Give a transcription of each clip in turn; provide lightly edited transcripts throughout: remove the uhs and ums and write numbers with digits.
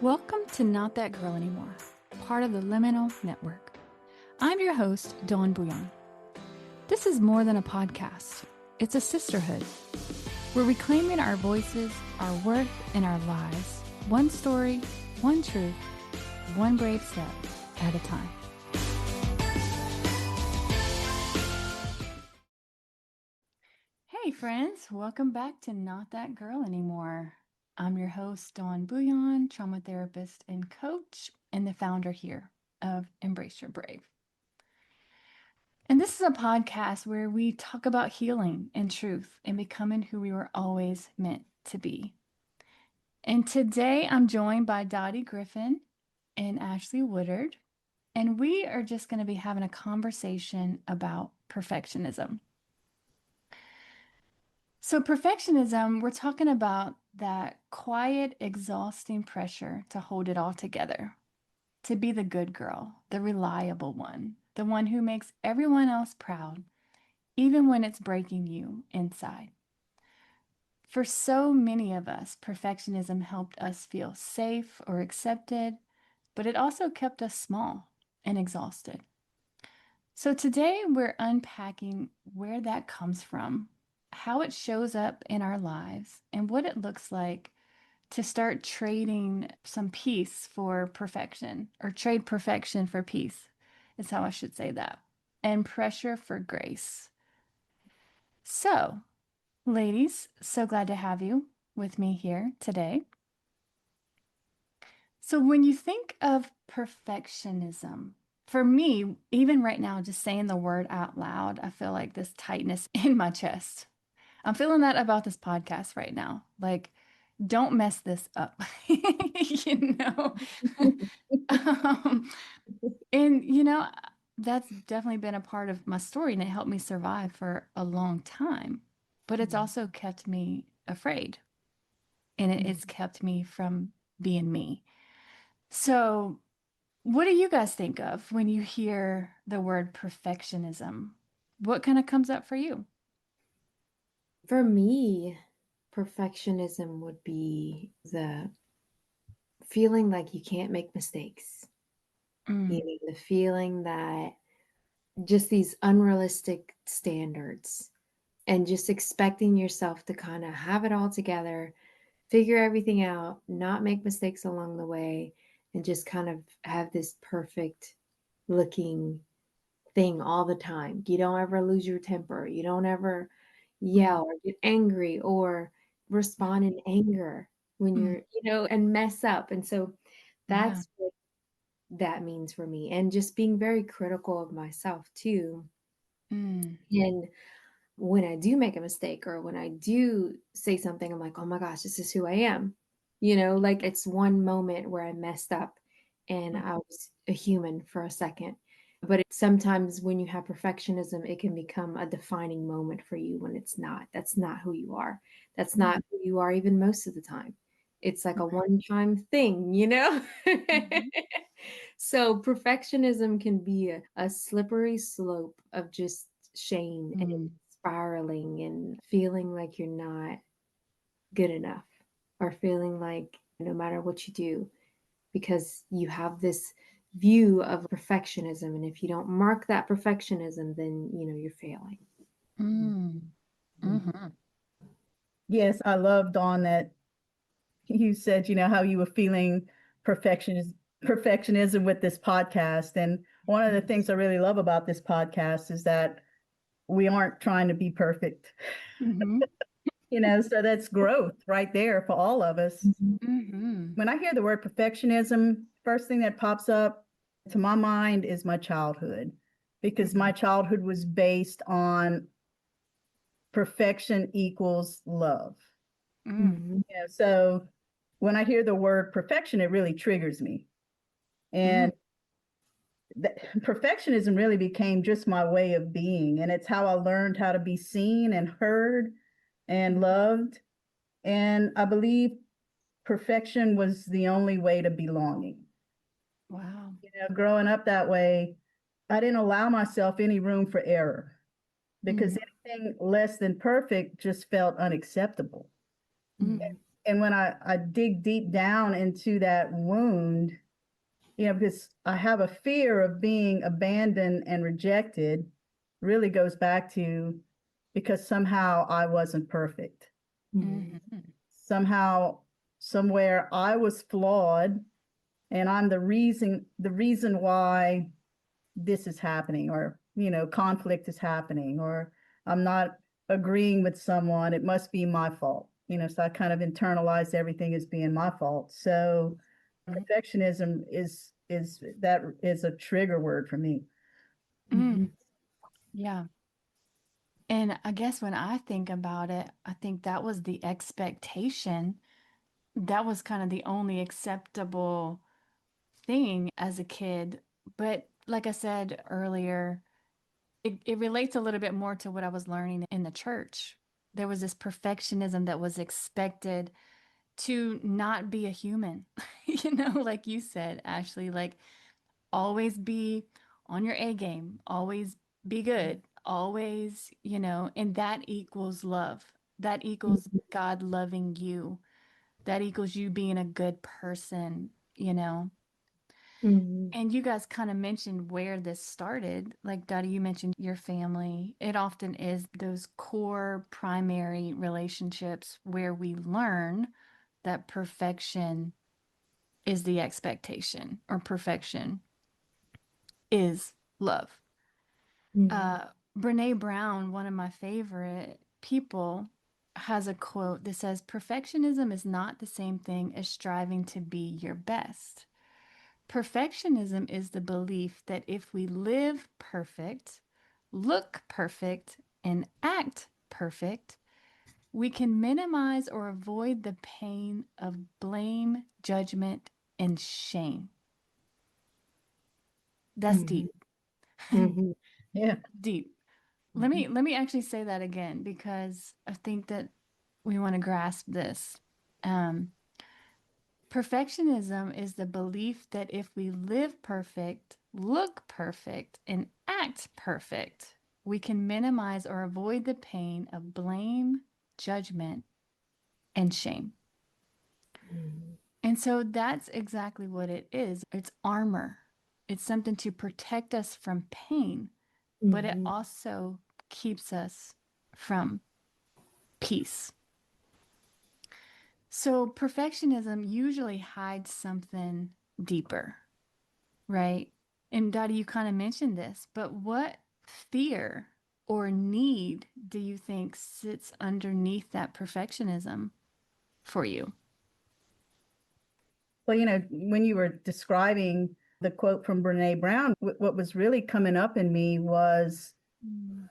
Welcome to Not That Girl Anymore, part of the Liminal Network. I'm your host, Dawn Bouillon. This is more than a podcast. It's a sisterhood. We're reclaiming our voices, our worth, and our lives. One story, one truth, one brave step at a time. Hey friends, welcome back to Not That Girl Anymore. I'm your host, Dawn Bouillon, trauma therapist and coach, and the founder here of Embrace Your Brave. And this is a podcast where we talk about healing and truth and becoming who we were always meant to be. And today I'm joined by Dottie Griffin and Ashley Woodard, and we are just going to be having a conversation about perfectionism. So perfectionism, we're talking about that quiet, exhausting pressure to hold it all together, to be the good girl, the reliable one, the one who makes everyone else proud, even when it's breaking you inside. For so many of us, perfectionism helped us feel safe or accepted, but it also kept us small and exhausted. So today we're unpacking where that comes from, how it shows up in our lives, and what it looks like to start trading some peace for perfection, or trade perfection for peace, is how I should say that, and pressure for grace. So, ladies, so glad to have you with me here today. So, when you think of perfectionism, for me, even right now, just saying the word out loud, I feel like this tightness in my chest. I'm feeling that about this podcast right now. Like, don't mess this up, you know? um, and that's definitely been a part of my story and it helped me survive for a long time. But it's also kept me afraid and it's kept me from being me. So, what do you guys think of when you hear the word perfectionism? What kind of comes up for you? For me, perfectionism would be the feeling like you can't make mistakes. Mm, The feeling that just these unrealistic standards and just expecting yourself to kind of have it all together, figure everything out, not make mistakes along the way, and just kind of have this perfect looking thing all the time. You don't ever lose your temper. You don't ever mm, yell or get angry or respond in anger when mm, and mess up. And so yeah. that's what that means for me. And just being very critical of myself too. Mm, And when I do make a mistake or when I do say something, I'm like, oh my gosh, this is who I am. Like it's one moment where I messed up and mm, I was a human for a second. But sometimes when you have perfectionism, it can become a defining moment for you when it's not. That's not who you are. That's mm, not who you are even most of the time. It's like a one-time thing. mhm, So perfectionism can be a slippery slope of just shame and mm, spiraling and feeling like you're not good enough or feeling like no matter what you do, because you have this view of perfectionism. And if you don't mark that perfectionism, then, you're failing. mm, Mhm. mhm, Yes, I love Dawn that you said, how you were feeling perfectionism with this podcast. And one of the things I really love about this podcast is that we aren't trying to be perfect, mhm, so that's growth right there for all of us. Mhm. mhm, When I hear the word perfectionism, first thing that pops up to my mind is my childhood, because my childhood was based on perfection equals love. mm, Mhm. Yeah, so when I hear the word perfection, it really triggers me. mm, And perfectionism really became just my way of being. And it's how I learned how to be seen and heard and loved. And I believe perfection was the only way to belonging. wow. Growing up that way, I didn't allow myself any room for error because Mm, anything less than perfect just felt unacceptable. mm, And when I dig deep down into that wound, because I have a fear of being abandoned and rejected, really goes back to because somehow I wasn't perfect. Mhm. Mm-hmm. Somehow, somewhere I was flawed, and I'm the reason why this is happening, or conflict is happening, or I'm not agreeing with someone. It must be my fault. So I kind of internalized everything as being my fault. So perfectionism is a trigger word for me. Mm, Mhm. yeah. And I guess when I think about it, I think that was the expectation. That was kind of the only acceptable thing as a kid. But like I said earlier, it relates a little bit more to what I was learning in the church. There was this perfectionism that was expected to not be a human, like you said, Ashley, like always be on your A game, always be good, always, and that equals love. That equals God loving you. That equals you being a good person. Mhm. And you guys kind of mentioned where this started. Like, Dottie, you mentioned your family. It often is those core primary relationships where we learn that perfection is the expectation, or perfection is love. Mhm. Uh, Brene Brown, one of my favorite people, has a quote that says, "Perfectionism is not the same thing as striving to be your best. Perfectionism is the belief that if we live perfect, look perfect, and act perfect, we can minimize or avoid the pain of blame, judgment, and shame." That's Mhm. deep. Mhm. Yeah. Deep. Let Mhm. me let me actually say that again because I think that we want to grasp this. Um, Perfectionism is the belief that if we live perfect, look perfect, and act perfect, we can minimize or avoid the pain of blame, judgment, and shame. Mhm. And so that's exactly what it is. It's armor. It's something to protect us from pain, but it Mhm. also keeps us from peace. So perfectionism usually hides something deeper, right? And Dottie, you kind of mentioned this, but what fear or need do you think sits underneath that perfectionism for you? Well, when you were describing the quote from Brene Brown, what was really coming up in me was Mm,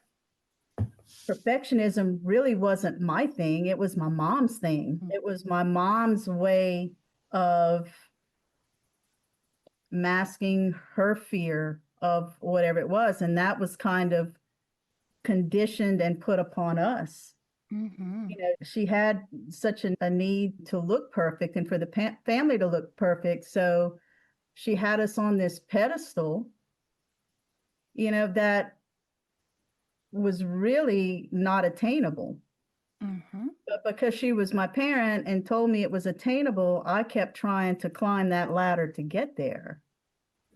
perfectionism really wasn't my thing. It was my mom's thing. mm, It was my mom's way of masking her fear of whatever it was. And that was kind of conditioned and put upon us. mm-hmm, She had such a need to look perfect and for the family to look perfect. So she had us on this pedestal, that was really not attainable. mm-hmm, But because she was my parent and told me it was attainable, I kept trying to climb that ladder to get there.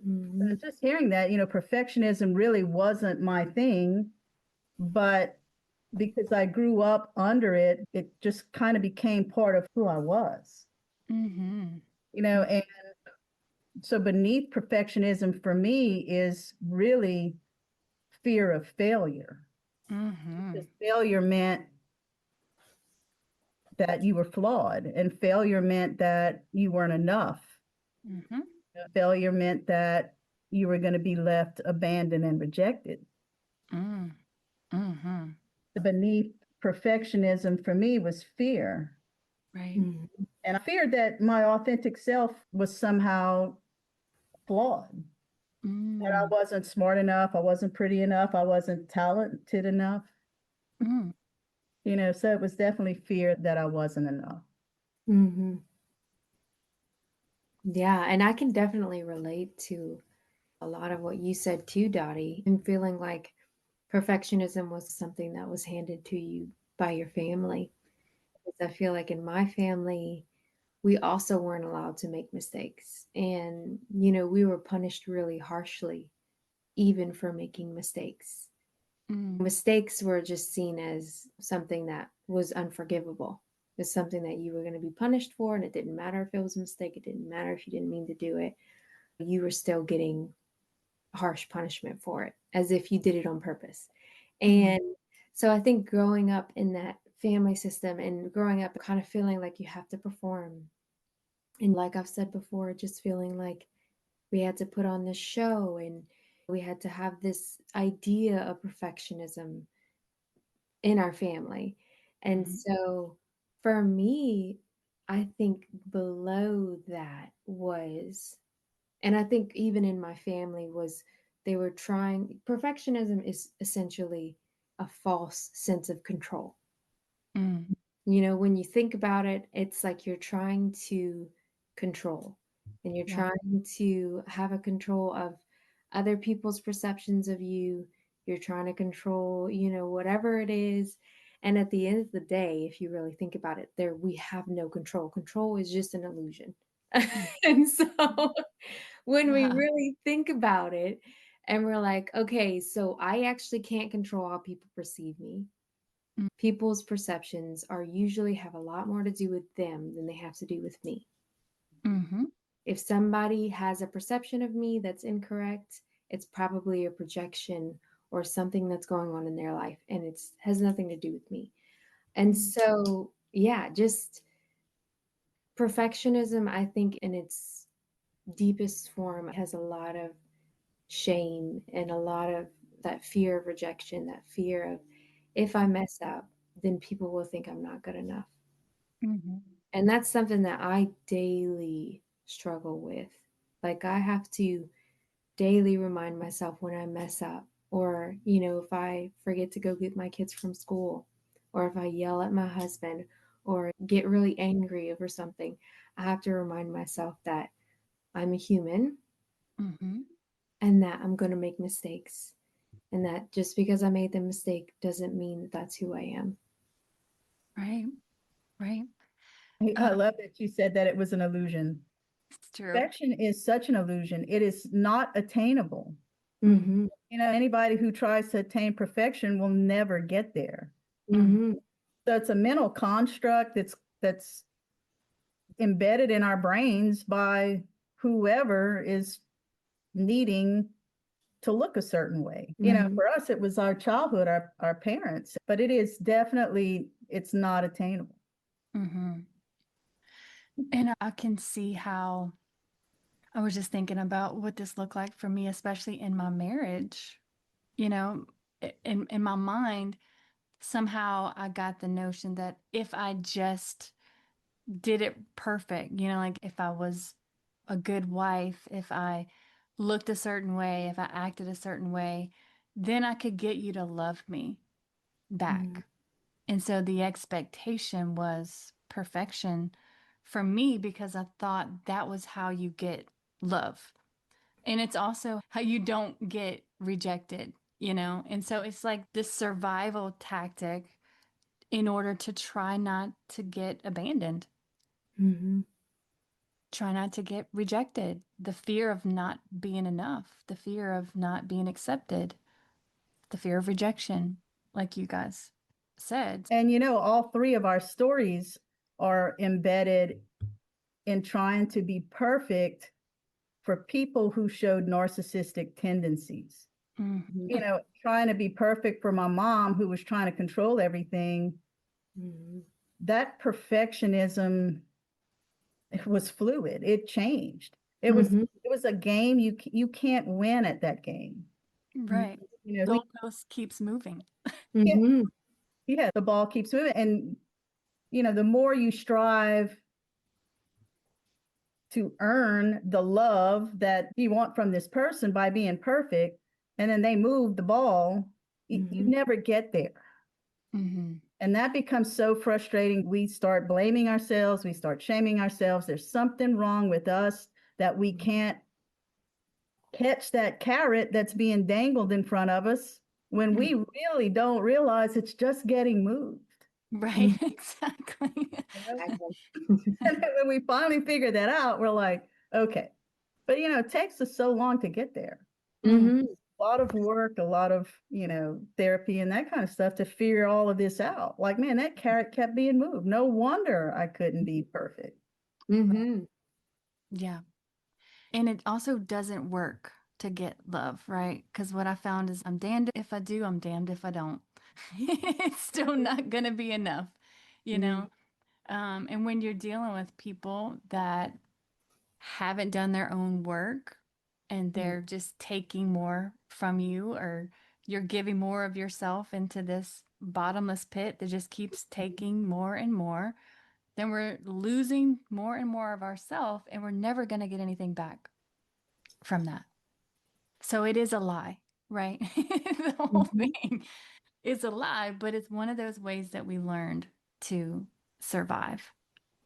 Mhm. And just hearing that, perfectionism really wasn't my thing, but because I grew up under it, it just kind of became part of who I was. mm-hmm, And so beneath perfectionism for me is really fear of failure. mm-hmm, Because failure meant that you were flawed, and failure meant that you weren't enough. mm-hmm, Failure meant that you were going to be left abandoned and rejected. mm, mm-hmm, The beneath perfectionism for me was fear. right. Mhm. And I feared that my authentic self was somehow flawed, that I Mm, wasn't smart enough, I wasn't pretty enough, I wasn't talented enough. mm, So it was definitely fear that I wasn't enough. Mhm. Yeah, and I can definitely relate to a lot of what you said too, Dottie, and feeling like perfectionism was something that was handed to you by your family. I feel like in my family, we also weren't allowed to make mistakes. And, we were punished really harshly, even for making mistakes. Mm. Mistakes were just seen as something that was unforgivable. It's something that you were going to be punished for, and it didn't matter if it was a mistake. It didn't matter if you didn't mean to do it. You were still getting harsh punishment for it, as if you did it on purpose. Mm. And so I think growing up in that family system and growing up kind of feeling like you have to perform, and like I've said before, just feeling like we had to put on this show and we had to have this idea of perfectionism in our family. And Mhm. so for me, I think below that was, and I think even in my family, was they were trying, perfectionism is essentially a false sense of control. Mm. When you think about it, it's like you're trying to control, and you're Yeah. trying to have a control of other people's perceptions of you. You're trying to control, whatever it is. And at the end of the day, if you really think about it, there we have no control. Control is just an illusion. Mm. And so when we Yeah. really think about it and we're like, okay, so I actually can't control how people perceive me. Mm. People's perceptions are usually have a lot more to do with them than they have to do with me. Mhm. If somebody has a perception of me that's incorrect, it's probably a projection or something that's going on in their life, and it has nothing to do with me. And Mm. so, yeah, just perfectionism, I think, in its deepest form, has a lot of shame and a lot of that fear of rejection, that fear of if I mess up, then people will think I'm not good enough. Mhm. And that's something that I daily struggle with. Like, I have to daily remind myself when I mess up, or, if I forget to go get my kids from school, or if I yell at my husband, or get really angry over something. I have to remind myself that I'm a human Mhm. and that I'm going to make mistakes. And that just because I made the mistake doesn't mean that that's who I am. Right. Right. I love that you said that it was an illusion. It's true. Perfection is such an illusion. It is not attainable. Mhm. Mm-hmm. Anybody who tries to attain perfection will never get there. Mm. Mm-hmm. So it's a mental construct that's embedded in our brains by whoever is needing to look a certain way. Mm-hmm. For us, it was our childhood, our parents, but it is definitely, it's not attainable. Mhm. And I can see how I was just thinking about what this looked like for me, especially in my marriage. You know, in my mind, somehow I got the notion that if I just did it perfect, like if I was a good wife, if I looked a certain way, if I acted a certain way, then I could get you to love me back. And so the expectation was perfection for me because I thought that was how you get love. And it's also how you don't get rejected. And so it's like this survival tactic in order to try not to get abandoned, Mm-hmm. try not to get rejected, the fear of not being enough, the fear of not being accepted, the fear of rejection, like you guys said. And all three of our stories are embedded in trying to be perfect for people who showed narcissistic tendencies. Mm. Trying to be perfect for my mom who was trying to control everything. Mm-hmm. That perfectionism, it was fluid. It changed. It was Mm-hmm. it was a game you can't win at that game. Right. We Goalpost keeps moving. yeah, Mm-hmm. yeah, the ball keeps moving, and the more you strive to earn the love that you want from this person by being perfect, and then they move the ball, you Mm-hmm. never get there. Hmm. And that becomes so frustrating. We start blaming ourselves, we start shaming ourselves. There's something wrong with us that we can't catch that carrot that's being dangled in front of us when we really don't realize it's just getting moved. Right, Mm, exactly. You know? exactly. And then when we finally figured that out, we're like, okay. But it takes us so long to get there. Mm, Mhm. A lot of work, a lot of, therapy and that kind of stuff to figure all of this out. Like, man, that carrot kept being moved. No wonder I couldn't be perfect. Mhm. yeah. And it also doesn't work to get love, right? Because what I found is I'm damned if I do, I'm damned if I don't. It's still not going to be enough, you Mm, know? And when you're dealing with people that haven't done their own work and mm, they're just taking more from you, or you're giving more of yourself into this bottomless pit that just keeps taking more and more, then we're losing more and more of ourself and we're never going to get anything back from that. So it is a lie, right? The whole mhm. thing is a lie, but it's one of those ways that we learned to survive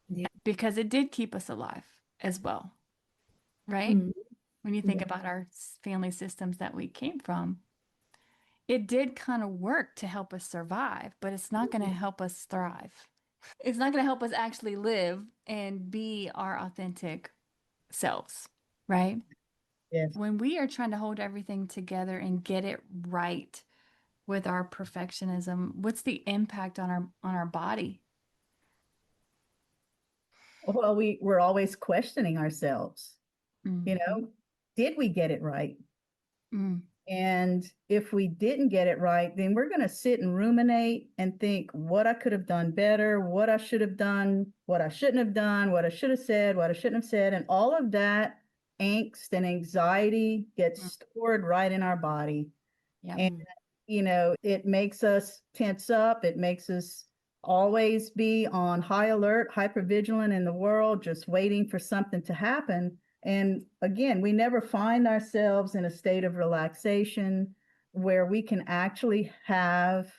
Yeah. because it did keep us alive as well, right? Mhm. When you think Yeah. about our family systems that we came from, it did kind of work to help us survive, but it's not going to help us thrive. It's not going to help us actually live and be our authentic selves, right? Yes. When we are trying to hold everything together and get it right with our perfectionism, what's the impact on our body? Well, we're always questioning ourselves. You Mm-hmm. know, did we get it right? Mm-hmm. And if we didn't get it right, then we're going to sit and ruminate and think what I could have done better, what I should have done, what I shouldn't have done, what I should have said, what I shouldn't have said. And all of that angst and anxiety gets stored right in our body. Yep. And, it makes us tense up. It makes us always be on high alert, hyper vigilant in the world, just waiting for something to happen. And again, we never find ourselves in a state of relaxation where we can actually have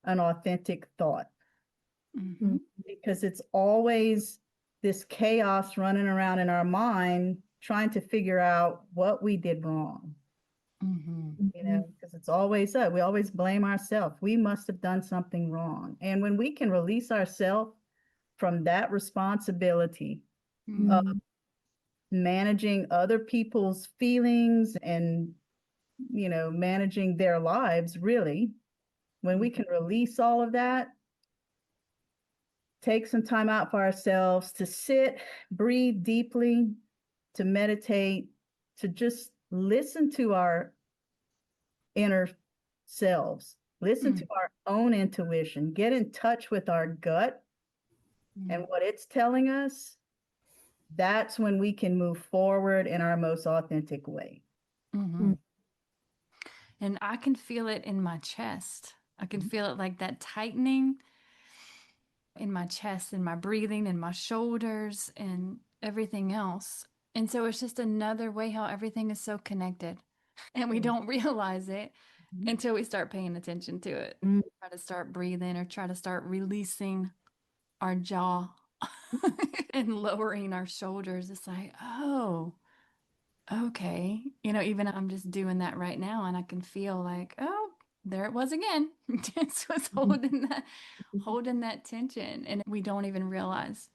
an authentic thought Mm-hmm. Mm, because it's always this chaos running around in our mind trying to figure out what we did wrong. Mm-hmm. mhm. Because it's always us. We always blame ourselves. We must have done something wrong. And when we can release ourselves from that responsibility of Mhm. managing other people's feelings and, managing their lives, really, when we can release all of that, take some time out for ourselves to sit, breathe deeply, to meditate, to just listen to our inner selves, listen to our own intuition, get in touch with our gut and what it's telling us. That's when we can move forward in our most authentic way. Mm-hmm. Mm, And I can feel it in my chest. I can feel it like that tightening in my chest and my breathing and my shoulders and everything else. And so it's just another way how everything is so connected. And we don't realize it until we start paying attention to it. mm, Try to start breathing or try to start releasing our jaw and lowering our shoulders. It's like, oh, okay. Even I'm just doing that right now and I can feel like, oh, there it was again. Just was mhm, holding that tension. And we don't even realize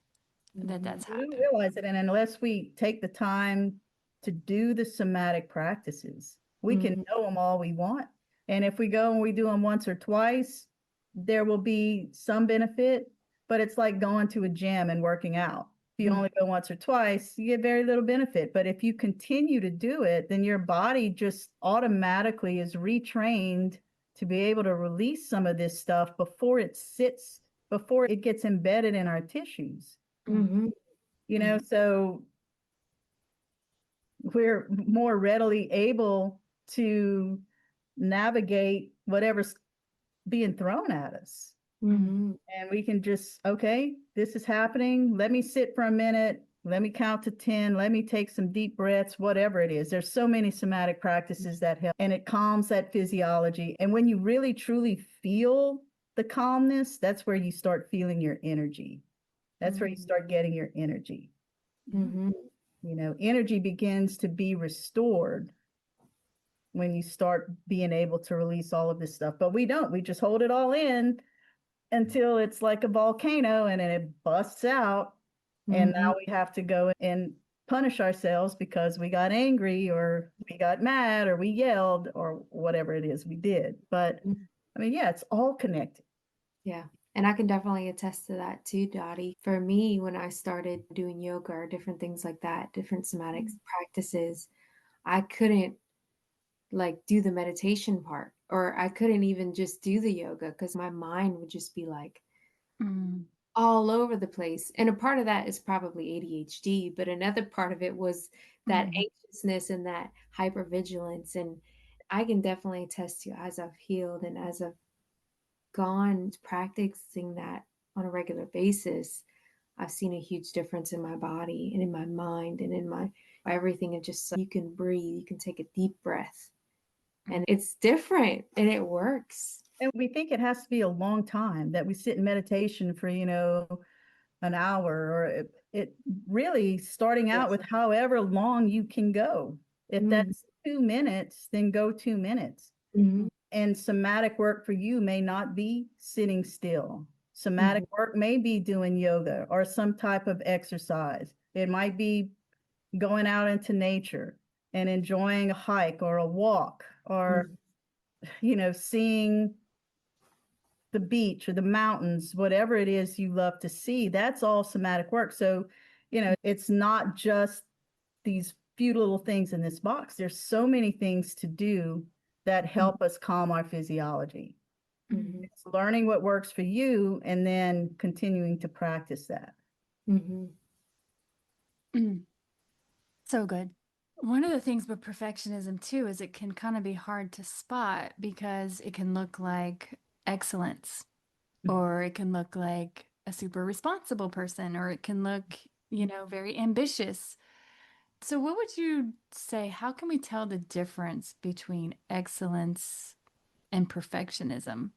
that mhm, that's We don't happened. realize it. And unless we take the time to do the somatic practices, we can mhm, know them all we want. And if we go and we do them once or twice, there will be some benefit, but it's like going to a gym and working out. If you mhm, only go once or twice, you get very little benefit. But if you continue to do it, then your body just automatically is retrained to be able to release some of this stuff before it gets embedded in our tissues. mhm, So we're more readily able to navigate whatever's being thrown at us. mhm, And we can just, okay, this is happening. Let me sit for a minute. Let me count to 10. Let me take some deep breaths, whatever it is. There's so many somatic practices that help and it calms that physiology. And when you really truly feel the calmness, that's where you start feeling your energy. That's where you start getting your energy. mhm, Energy begins to be restored when you start being able to release all of this stuff. But we don't. We just hold it all in until it's like a volcano and then it busts out. And Mm-hmm. now we have to go and punish ourselves because we got angry or we got mad or we yelled or whatever it is we did. But I mean, yeah, it's all connected. Yeah. And I can definitely attest to that too, Dottie. For me, when I started doing yoga or different things like that, different somatic practices, I couldn't like do the meditation part, or I couldn't even just do the yoga because my mind would just be like Mm. all over the place. And a part of that is probably ADHD, but another part of it was that Mm. anxiousness and that hypervigilance. And I can definitely attest to, as I've healed and as I've gone practicing that on a regular basis, I've seen a huge difference in my body and in my mind and in my everything. And just so you can breathe, you can take a deep breath, and it's different and it works. And we think it has to be a long time that we sit in meditation for, an hour or it really starting out Yes. with however long you can go. If Mm-hmm. that's 2 minutes, then go 2 minutes. Mm-hmm. And somatic work for you may not be sitting still. Somatic work may be doing yoga or some type of exercise. It might be going out into nature and enjoying a hike or a walk or, Mm-hmm. seeing the beach or the mountains, whatever it is you love to see. That's all somatic work. So, it's not just these few little things in this box. There's so many things to do that help us calm our physiology. Mm-hmm. It's learning what works for you and then continuing to practice that. Mm-hmm. Mm. So good. One of the things with perfectionism too is it can kind of be hard to spot because it can look like excellence, or it can look like a super responsible person, or it can look, very ambitious. So, what would you say? How can we tell the difference between excellence and perfectionism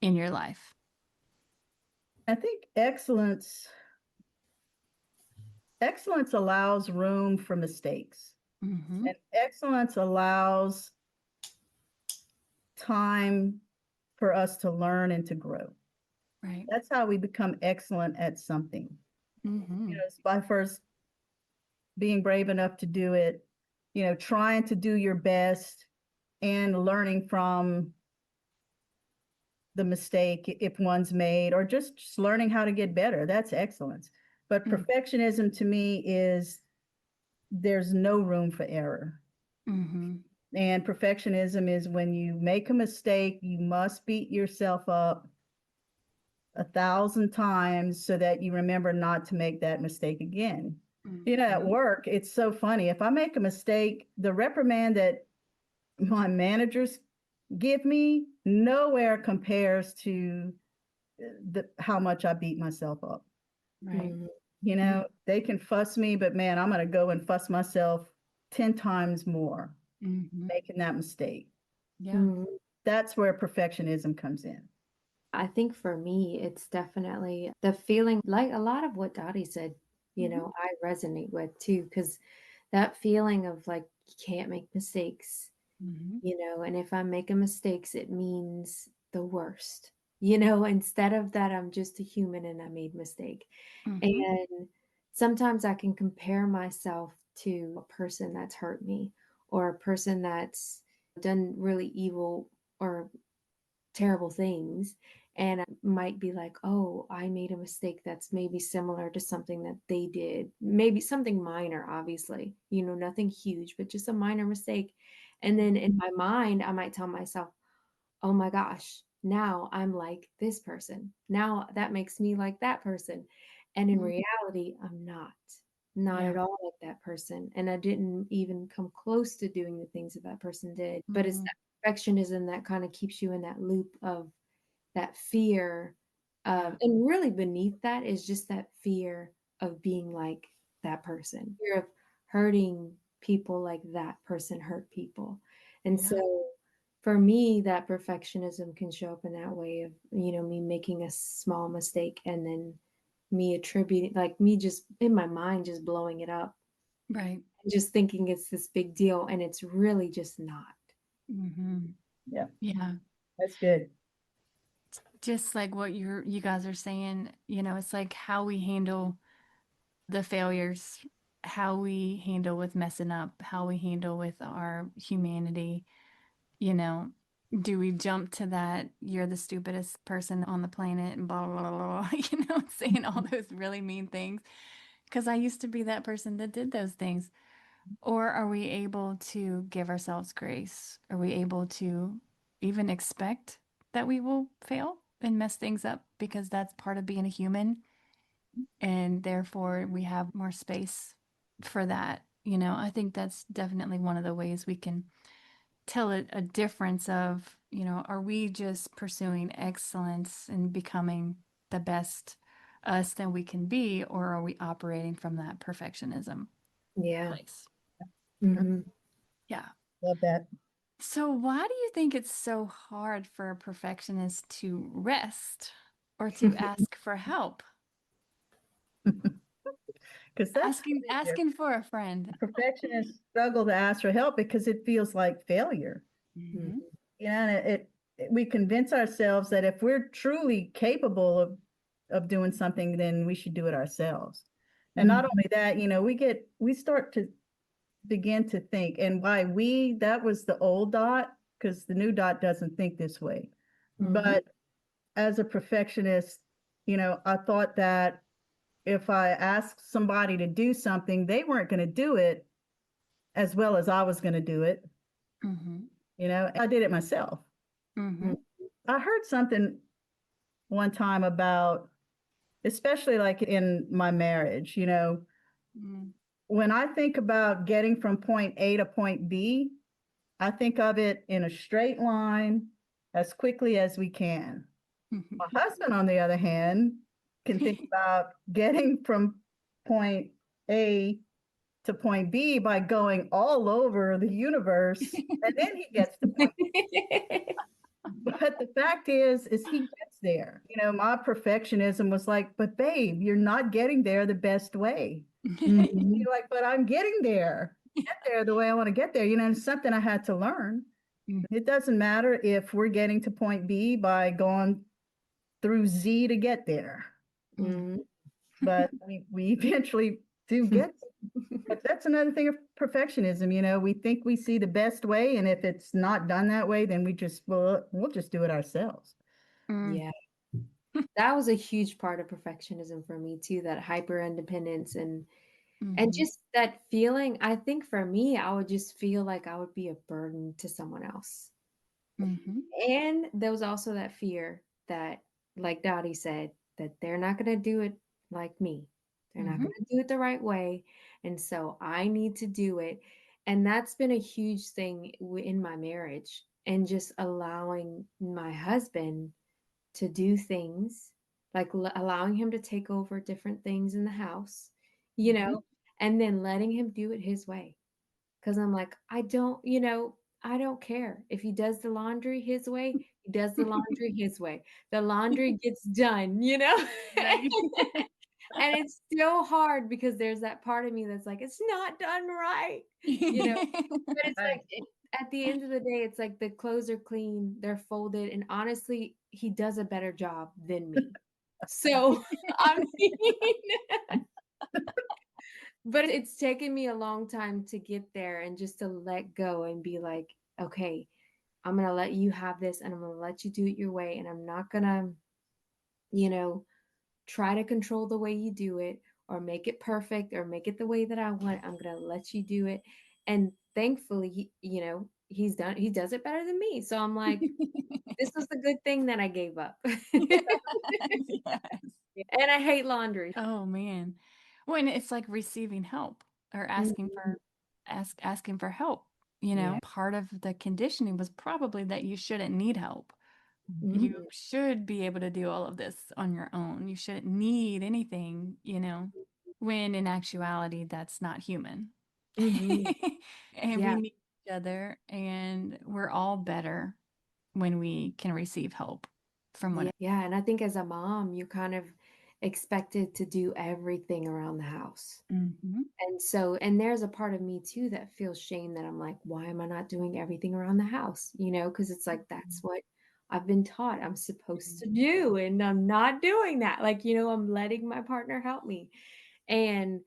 in your life? I think excellence allows room for mistakes. Hmm. And excellence allows time for us to learn and to grow. Right. That's how we become excellent at something. Hmm. It's by first being brave enough to do it, trying to do your best and learning from the mistake if one's made, or just learning how to get better. That's excellence. But perfectionism to me is there's no room for error. Hmm. And perfectionism is when you make a mistake, you must beat yourself up 1,000 times so that you remember not to make that mistake again. At Hmm. work, it's so funny. If I make a mistake, the reprimand that my managers give me nowhere compares to how much I beat myself up. Right. They can fuss me, but man, I'm going to go and fuss myself 10 times more Hmm. making that mistake. Yeah. Mm-hmm. That's where perfectionism comes in. I think for me, it's definitely the feeling like a lot of what Dottie said, Mhm. I resonate with too, because that feeling of like you can't make mistakes, Hmm. and if I'm making mistakes, it means the worst, instead of that, I'm just a human and I made mistake. Hmm. And sometimes I can compare myself to a person that's hurt me or a person that's done really evil or terrible things. And I might be like, oh, I made a mistake that's maybe similar to something that they did. Maybe something minor, obviously, nothing huge, but just a minor mistake. And then in my mind, I might tell myself, oh my gosh, now I'm like this person. Now that makes me like that person. And in reality, I'm not Yeah. at all like that person. And I didn't even come close to doing the things that that person did. But it's Hmm. that perfectionism that kind of keeps you in that loop of that fear Yeah. of, and really beneath that is just that fear of being like that person, fear of hurting people like that person hurt people. And Yeah. so for me, that perfectionism can show up in that way of, me making a small mistake and then me attributing, like me just in my mind, just blowing it up Right. and just thinking it's this big deal. And it's really just not. Hmm. Yeah, Yeah. that's good. Just like what you guys are saying, it's like how we handle the failures, how we handle with messing up, how we handle with our humanity, you know. Do we jump to that, you're the stupidest person on the planet and blah, blah, blah, blah, saying all those really mean things? Because I used to be that person that did those things. Or are we able to give ourselves grace? Are we able to even expect that we will fail and mess things up because that's part of being a human? And therefore, we have more space for that. I think that's definitely one of the ways we can tell a difference of, are we just pursuing excellence and becoming the best us that we can be, or are we operating from that perfectionism Yeah. place? Hmm. Yeah. Love that. So, why do you think it's so hard for a perfectionist to rest or to ask for help? Because that's failure. Asking for a friend. Perfectionists struggle to ask for help because it feels like failure. Hmm. And we convince ourselves that if we're truly capable of doing something, then we should do it ourselves. And not only that, we start to begin to think, and that was the old Dot, because the new Dot doesn't think this way. Hmm. But as a perfectionist, I thought that if I asked somebody to do something, they weren't going to do it as well as I was going to do it. Hmm. I did it myself. Hmm. I heard something one time about, especially like in my marriage, Hmm. when I think about getting from point A to point B, I think of it in a straight line as quickly as we can. My husband, on the other hand, can think about getting from point A to point B by going all over the universe, and then he gets to point. But the fact is he gets there. My perfectionism was like, but babe, you're not getting there the best way. Hmm. You're like, but I'm getting there. Get there the way I want to get there. It's something I had to learn. It doesn't matter if we're getting to point B by going through Z to get there, Hmm. but we eventually do get. But that's another thing of perfectionism. We think we see the best way, and if it's not done that way, then we'll just do it ourselves. Yeah. That was a huge part of perfectionism for me too, that hyper independence and Hmm. just that feeling. I think for me, I would just feel like I would be a burden to someone else. Hmm. And there was also that fear that, like Dottie said, that they're not going to do it like me. They're not Hmm. going to do it the right way. And so I need to do it. And that's been a huge thing in my marriage, and just allowing my husband to do things, like allowing him to take over different things in the house, you Hmm. know, and then letting him do it his way. Cause I'm like, I don't care. If he does the laundry his way, he does the laundry his way. The laundry gets done. Right. And it's so hard because there's that part of me that's like, it's not done right, you know. But it's Right. like at the end of the day, it's like the clothes are clean, they're folded, and honestly, he does a better job than me. So I mean, but it's taken me a long time to get there and just to let go and be like, okay, I'm going to let you have this and I'm going to let you do it your way. And I'm not going to, you know, try to control the way you do it or make it perfect or make it the way that I want. I'm going to let you do it. And thankfully, he does it better than me. So I'm like, this was the good thing that I gave up. Yes. And I hate laundry. Oh man. When it's like receiving help or Mhm. asking for help, Yeah. part of the conditioning was probably that you shouldn't need help. You Mhm. should be able to do all of this on your own. You shouldn't need anything, when in actuality that's not human. Mhm. And we Yeah. need each other, and we're all better when we can receive help from one. Yeah. And I think as a mom, you kind of expected to do everything around the house. Mhm. And there's a part of me too that feels shame that I'm like, why am I not doing everything around the house? Because it's like, that's what I've been taught I'm supposed to do, and I'm not doing that. Like, I'm letting my partner help me. And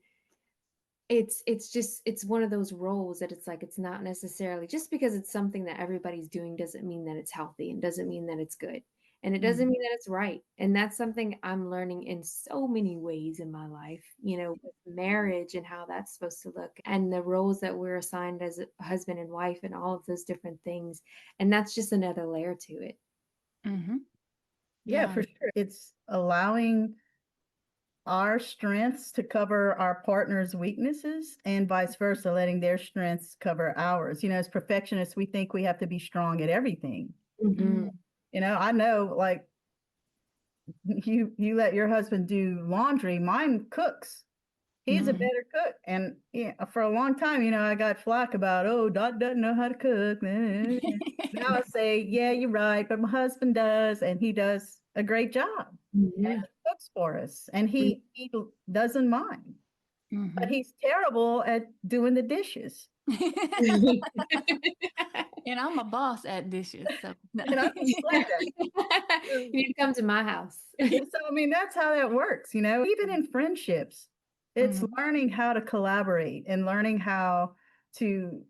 it's just it's one of those roles that it's like it's not necessarily just because it's something that everybody's doing doesn't mean that it's healthy and doesn't mean that it's good. And it doesn't Mhm. mean that it's right. And that's something I'm learning in so many ways in my life, with marriage and how that's supposed to look and the roles that we're assigned as a husband and wife and all of those different things. And that's just another layer to it. Mhm. Yeah, Yeah. for sure. It's allowing our strengths to cover our partner's weaknesses and vice versa, letting their strengths cover ours. As perfectionists, we think we have to be strong at everything. Mhm. Mm. I know, like, you let your husband do laundry, mine cooks. He's a Mhm. better cook. And yeah, for a long time, I got flack about, oh, Dot doesn't know how to cook. Now I say, yeah, you're right, but my husband does, and he does a great job. And Mhm. he cooks for us, and he doesn't mind. But Mhm. he's terrible at doing the dishes. Mhm. And I'm a boss at dishes, so no. And I can slap that. You need to come to my house. So, I mean, that's how that works, even in friendships, it's Mhm. learning how to collaborate and learning how to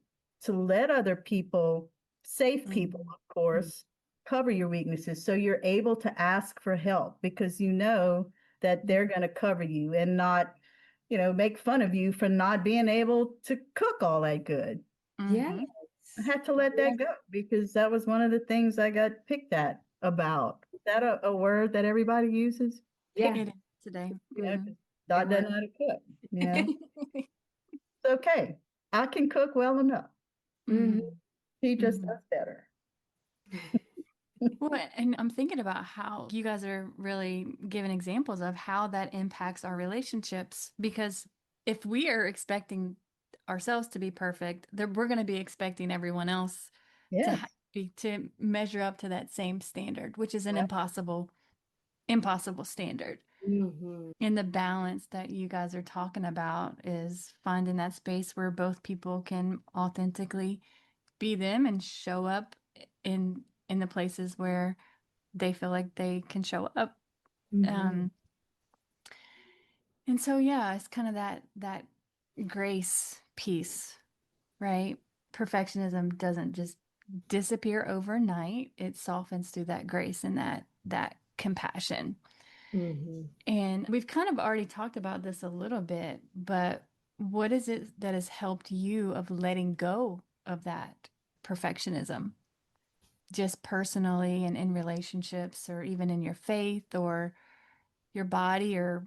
let other people, safe people, Mhm. of course, cover your weaknesses so you're able to ask for help because you know that they're going to cover you and not, make fun of you for not being able to cook all that good. Yes. Mhm. I had to let that Yes. go because that was one of the things I got picked at about. Is that a word that everybody uses? Yeah. It is today. 'Cause Mhm. Dot It was. doesn't know how to cook, It's okay. I can cook well enough. Mhm. Mhm. He just Mhm. does better. Well, and I'm thinking about how you guys are really giving examples of how that impacts our relationships. Because if we are expecting ourselves to be perfect, then we're going to be expecting everyone else to Yes. to measure up to that same standard, which is an Yep. impossible standard. Mhm. And the balance that you guys are talking about is finding that space where both people can authentically be them and show up in the places where they feel like they can show up. Mhm. Um, and so yeah, it's kind of that grace piece, right? Perfectionism doesn't just disappear overnight. It softens through that grace and that compassion. Mhm. And we've kind of already talked about this a little bit, but what is it that has helped you of letting go of that perfectionism, just personally and in relationships or even in your faith or your body or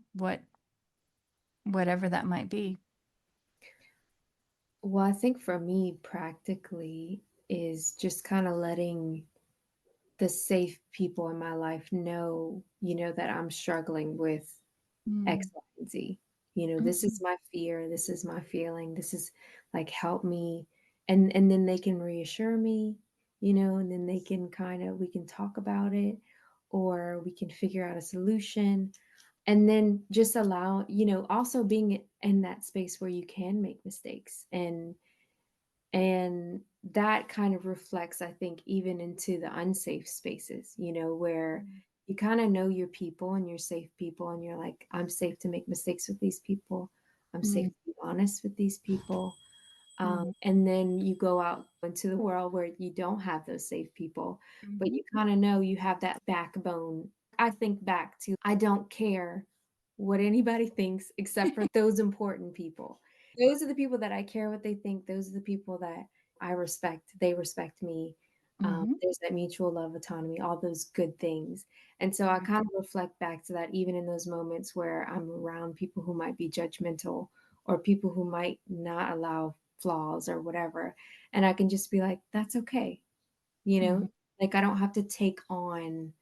whatever that might be? Well, I think for me, practically, is just kind of letting the safe people in my life know, that I'm struggling with X, Mm, Y, and Z. This is mhm, my fear. This is my feeling. This is like, help me. And then they can reassure me, and then they can we can talk about it or we can figure out a solution. And then just allow, also being in that space where you can make mistakes and that kind of reflects, I think, even into the unsafe spaces, where mm, you kind of know your people and your safe people, and you're like, I'm safe to make mistakes with these people. I'm safe mm, to be honest with these people. mhm, And then you go out into the world where you don't have those safe people, but mhm, you kind of know you have that backbone. I think back to, I don't care what anybody thinks except for those important people. Those are the people that I care what they think. Those are the people that I respect. They respect me. mhm, There's that mutual love, autonomy, all those good things. And so I right, kind of reflect back to that even in those moments where I'm around people who might be judgmental or people who might not allow flaws or whatever. And I can just be like, that's okay. You know, mhm, like I don't have to take on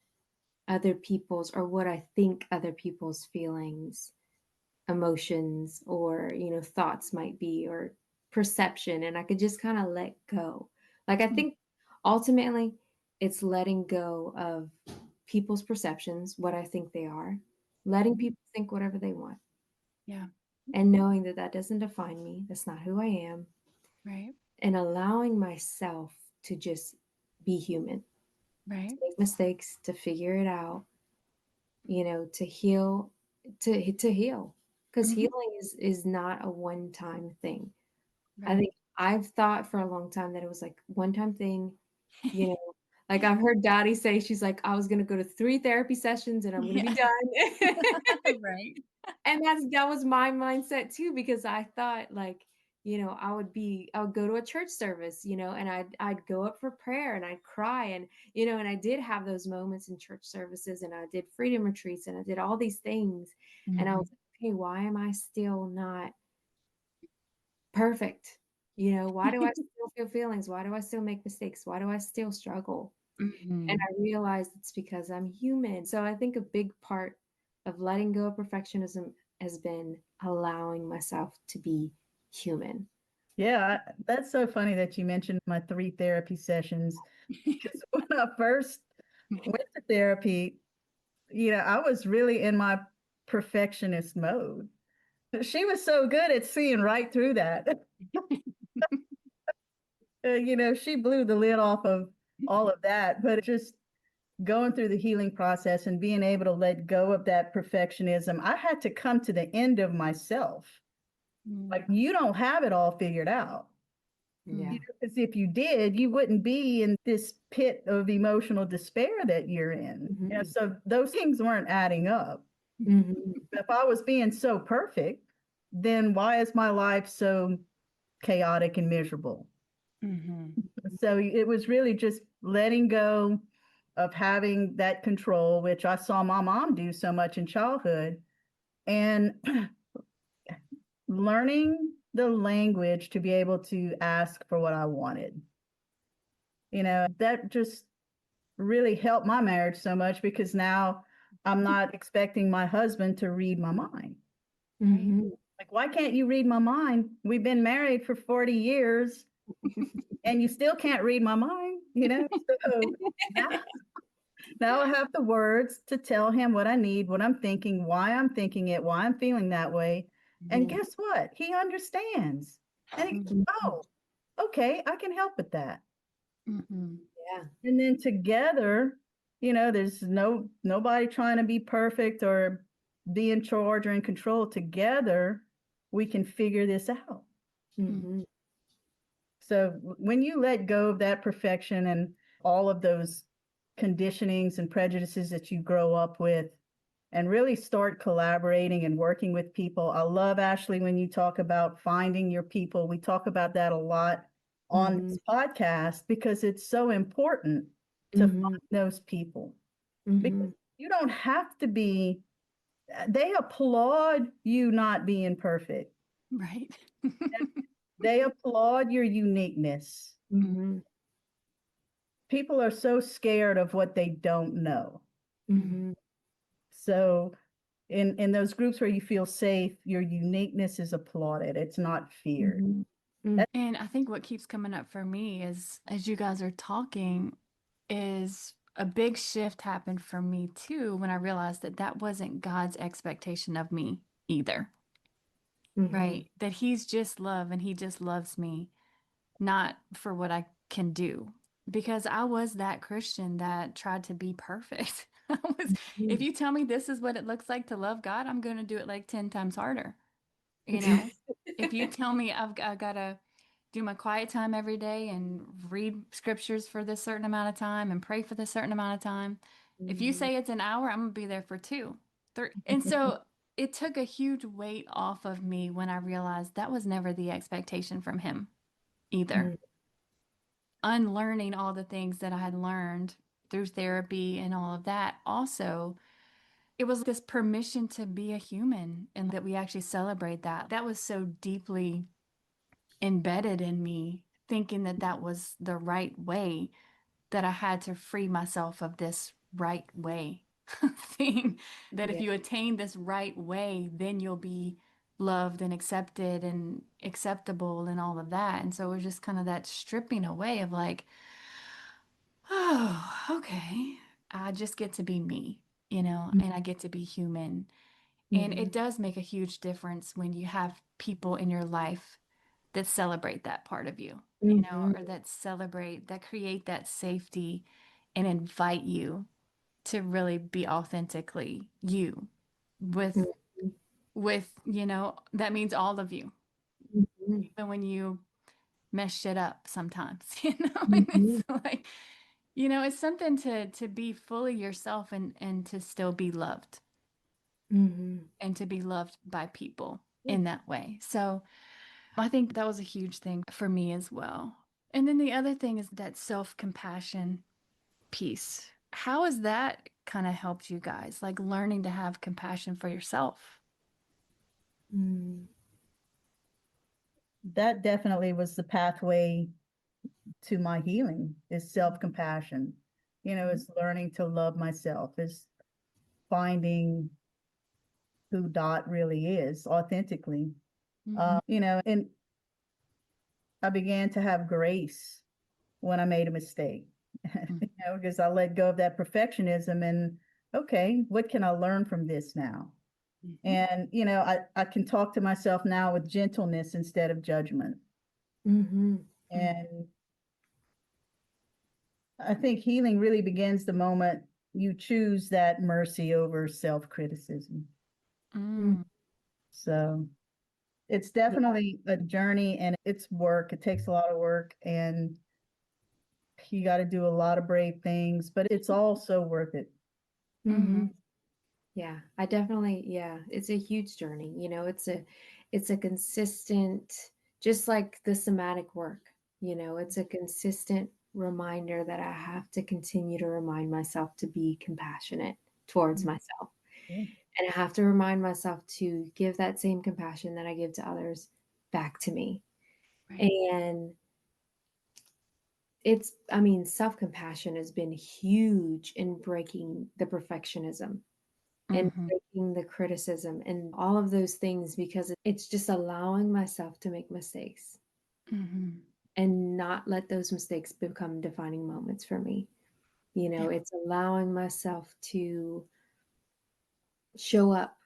other people's or what I think other people's feelings, emotions, or, thoughts might be or perception. And I could just kind of let go. Like, I mm, think ultimately it's letting go of people's perceptions, what I think they are, letting mhm, people think whatever they want, yeah, and knowing that that doesn't define me. That's not who I am, right, and allowing myself to just be human. Right. make mistakes, to figure it out, to heal, to heal. Because Hmm. healing is not a one-time thing. I Right. think I've thought for a long time that it was like one-time thing, you know. Like I've heard Dottie say, she's like, I was gonna go to 3 therapy sessions and I'm gonna be Yeah. done. Right. And that was my mindset too, because I thought like, I would go to a church service, and I'd go up for prayer and I'd cry, and and I did have those moments in church services, and I did freedom retreats, and I did all these things, and I Hmm. was like, okay, why am I still not perfect? Why do I still feel feelings? Why do I still make mistakes? Why do I still struggle? And Hmm. I realized it's because I'm human. So I think a big part of letting go of perfectionism has been allowing myself to be human. Yeah, that's so funny that you mentioned my 3 therapy sessions. Because when I first went to therapy, I was really in my perfectionist mode. She was so good at seeing right through that. She blew the lid off of all of that, but just going through the healing process and being able to let go of that perfectionism, I had to come to the end of myself. Like, you don't have it all figured out. Yeah. Because if you did, you wouldn't be in this pit of emotional despair that you're in. Hmm. So those things weren't adding up. Hmm. If I was being so perfect, then why is my life so chaotic and miserable? Hmm. So it was really just letting go of having that control, which I saw my mom do so much in childhood, and learning the language to be able to ask for what I wanted. That just really helped my marriage so much because now I'm not expecting my husband to read my mind. Right. Hmm. Like, why can't you read my mind? We've been married for 40 years and you still can't read my mind? So now, now I have the words to tell him what I need, what I'm thinking, why I'm thinking it, why I'm feeling that way. And Hmm. guess what? He understands. And he goes, oh, okay, I can help with that. Hmm. Yeah. And then together, there's nobody trying to be perfect or be in charge or in control. Together, we can figure this out. Hmm. So when you let go of that perfection and all of those conditionings and prejudices that you grow up with and really start collaborating and working with people. I love, Ashley, when you talk about finding your people. We talk about that a lot on Hmm. this podcast because it's so important to Hmm. find those people because Hmm. you don't have to be, they applaud you not being perfect. Right. They applaud your uniqueness. Hmm. People are so scared of what they don't know. Mhm. Hmm. So in those groups where you feel safe, your uniqueness is applauded. It's not feared. Hmm. And I think what keeps coming up for me is, as you guys are talking, is a big shift happened for me too when I realized that that wasn't God's expectation of me either, Hmm. right? That He's just love and He just loves me, not for what I can do. Because I was that Christian that tried to be perfect. I was, if Hmm. you tell me this is what it looks like to love God, I'm going to do it like 10 times harder. You know, if you tell me I gotta do my quiet time every day and read scriptures for this certain amount of time and pray for this certain amount of time, if you Hmm. say it's an hour, I'm gonna be there for two, three. And so it took a huge weight off of me when I realized that was never the expectation from him either. Unlearning all the things that I had learned through therapy and all of that also, it was this permission to be a human and that we actually celebrate that. That was so deeply embedded in me, thinking that that was the right way, that I had to free myself of this right way thing. That if Yeah. you attain this right way, then you'll be loved and accepted and acceptable and all of that. And so it was just kind of that stripping away of like, oh, okay, I just get to be me, and I get to be human. And Hmm. it does make a huge difference when you have people in your life that celebrate that part of you, Hmm. or that celebrate, that create that safety and invite you to really be authentically you with Mhm. that means all of you, Mhm. even when you mess shit up sometimes, and Mhm. it's like, it's something to be fully yourself and to still be loved Mhm. and to be loved by people in that way. So I think that was a huge thing for me as well. And then the other thing is that self-compassion piece. How has that kind of helped you guys, like learning to have compassion for yourself? Mm. That definitely was the pathway to my healing is self-compassion. Is learning to love myself, is finding who Dot really is authentically. Mm-hmm. And I began to have grace when I made a mistake, because I let go of that perfectionism and okay, what can I learn from this now? Mm-hmm. And, I can talk to myself now with gentleness instead of judgment. Mhm. And I think healing really begins the moment you choose that mercy over self-criticism. Mm. Mm-hmm. So it's Yeah. definitely a journey and it's work. It takes a lot of work and you got to do a lot of brave things, but it's all so worth it. Mm-hmm. Mhm. Yeah, I definitely, yeah, it's a huge journey. It's a consistent, just like the somatic work, it's a consistent reminder that I have to continue to remind myself to be compassionate towards myself. Yeah. And I have to remind myself to give that same compassion that I give to others back to me. Right. And I mean, self-compassion has been huge in breaking the perfectionism and Mm-hmm. breaking the criticism and all of those things because it's just allowing myself to make mistakes Mm-hmm. and not let those mistakes become defining moments for me. Yeah. It's allowing myself to show up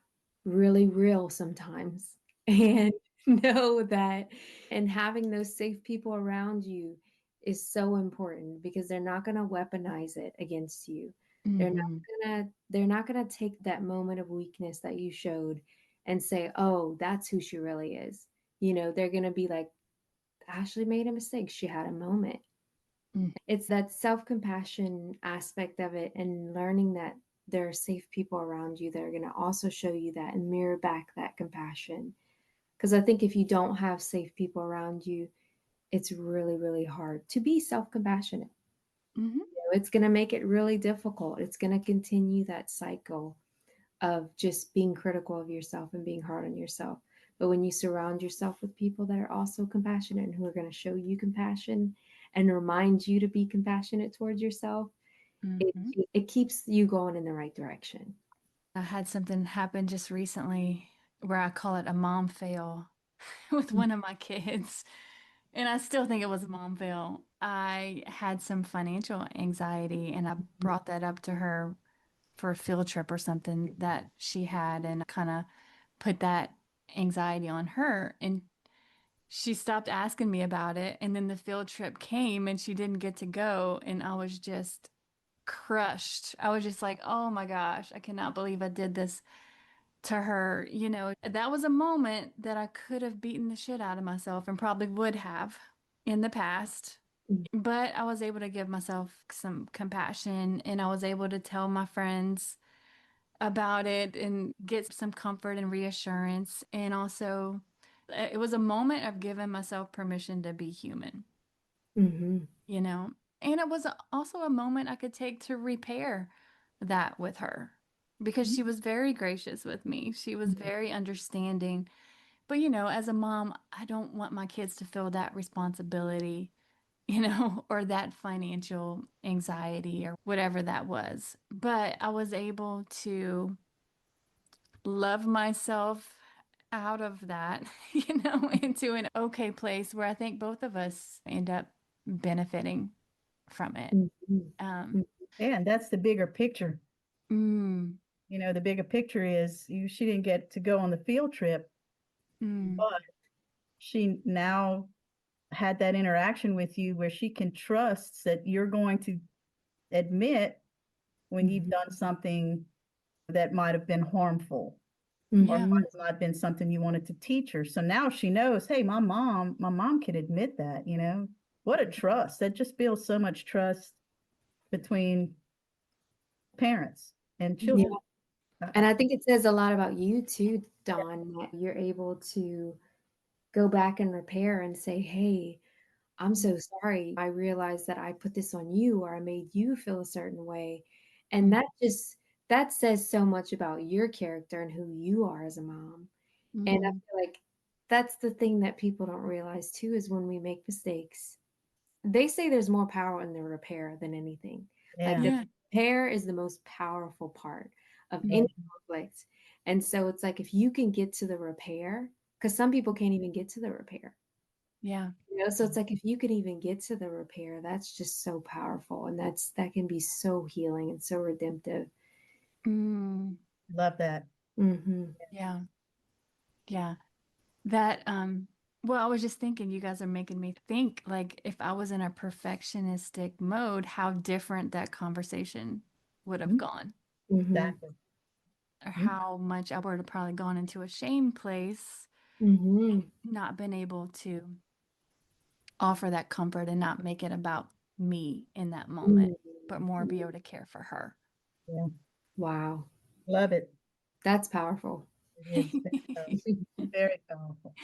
really real sometimes and know that, and having those safe people around you is so important because they're not going to weaponize it against you. They're not Mm-hmm. they're not going to take that moment of weakness that you showed and say, "Oh, that's who she really is." They're going to be like, "Ashley made a mistake. She had a moment." Mm-hmm. It's that self-compassion aspect of it and learning that there are safe people around you that are going to also show you that and mirror back that compassion. Because I think if you don't have safe people around you, it's really, really hard to be self-compassionate. Mm-hmm. It's going to make it really difficult. It's going to continue that cycle of just being critical of yourself and being hard on yourself. But when you surround yourself with people that are also compassionate and who are going to show you compassion and remind you to be compassionate towards yourself, it Mm-hmm. it keeps you going in the right direction. I had something happen just recently where I call it a mom fail with one of my kids. And I still think it was a mom fail. I had some financial anxiety and I brought that up to her for a field trip or something that she had and kind of put that anxiety on her. And she stopped asking me about it. And then the field trip came and she didn't get to go. And I was just crushed. I was just like, oh my gosh, I cannot believe I did this to her. That was a moment that I could have beaten the shit out of myself and probably would have in the past. But I was able to give myself some compassion and I was able to tell my friends about it and get some comfort and reassurance. And also, it was a moment of giving myself permission to be human, Mm-hmm. you know? And it was also a moment I could take to repair that with her because she was very gracious with me. She was very understanding. But, as a mom, I don't want my kids to feel that responsibility, or that financial anxiety or whatever that was. But I was able to love myself out of that, into an okay place where I think both of us end up benefiting from it. Mm-hmm. Um, And that's the bigger picture. mm, The bigger picture is she didn't get to go on the field trip, mm, but she now had that interaction with you where she can trust that you're going to admit when you've Mhm. done something that might have been harmful or Yeah. Mhm. might have not been something you wanted to teach her. So now she knows, hey, my mom could admit that, you know. What a trust. That just builds so much trust between parents and Yeah. children. And I think it says a lot about you too, Dawn, that you're able to go back and repair and say, "Hey, I'm so sorry. I realized that I put this on you or I made you feel a certain way." And Mm-hmm. that says so much about your character and who you are as a mom. And I Mm-hmm. feel like that's the thing that people don't realize too is when we make mistakes, they say there's more power in the repair than anything. Like Yeah. the Yeah. repair is the most powerful part of any Mhm. conflict. And so it's like if you can get to the repair, because some people can't even get to the repair. Yeah. So it's like if you can even get to the repair, that's just so powerful. And that can be so healing and so redemptive. Mm, Love that. Hmm. yeah. Yeah. That well, I was just thinking you guys are making me think like if I was in a perfectionistic mode, how different that conversation would have Mhm. gone, Hmm. Exactly. or Mhm. how much I would have probably gone into a shame place, Hmm. not been able to offer that comfort and not make it about me in that moment, but more be able to care for her. Yeah. Wow. Love it. That's powerful. It is very powerful. Very powerful.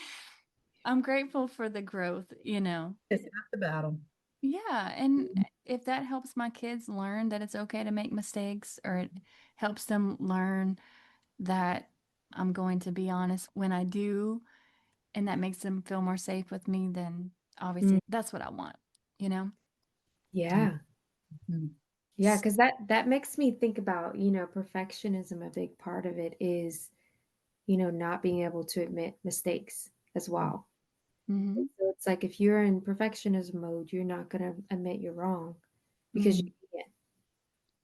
I'm grateful for the growth, you know. It's half the battle. Yeah, and if that helps my kids learn that it's okay to make mistakes, or it helps them learn that I'm going to be honest when I do, and that makes them feel more safe with me, then Mm. obviously that's what I want, you know? Yeah. Mhm. Yeah, because that makes me think about, perfectionism. A big part of it is, not being able to admit mistakes as well. Mm-hmm. And so it's like if you're in perfectionism mode, you're not going to admit you're wrong because Mm, you can't,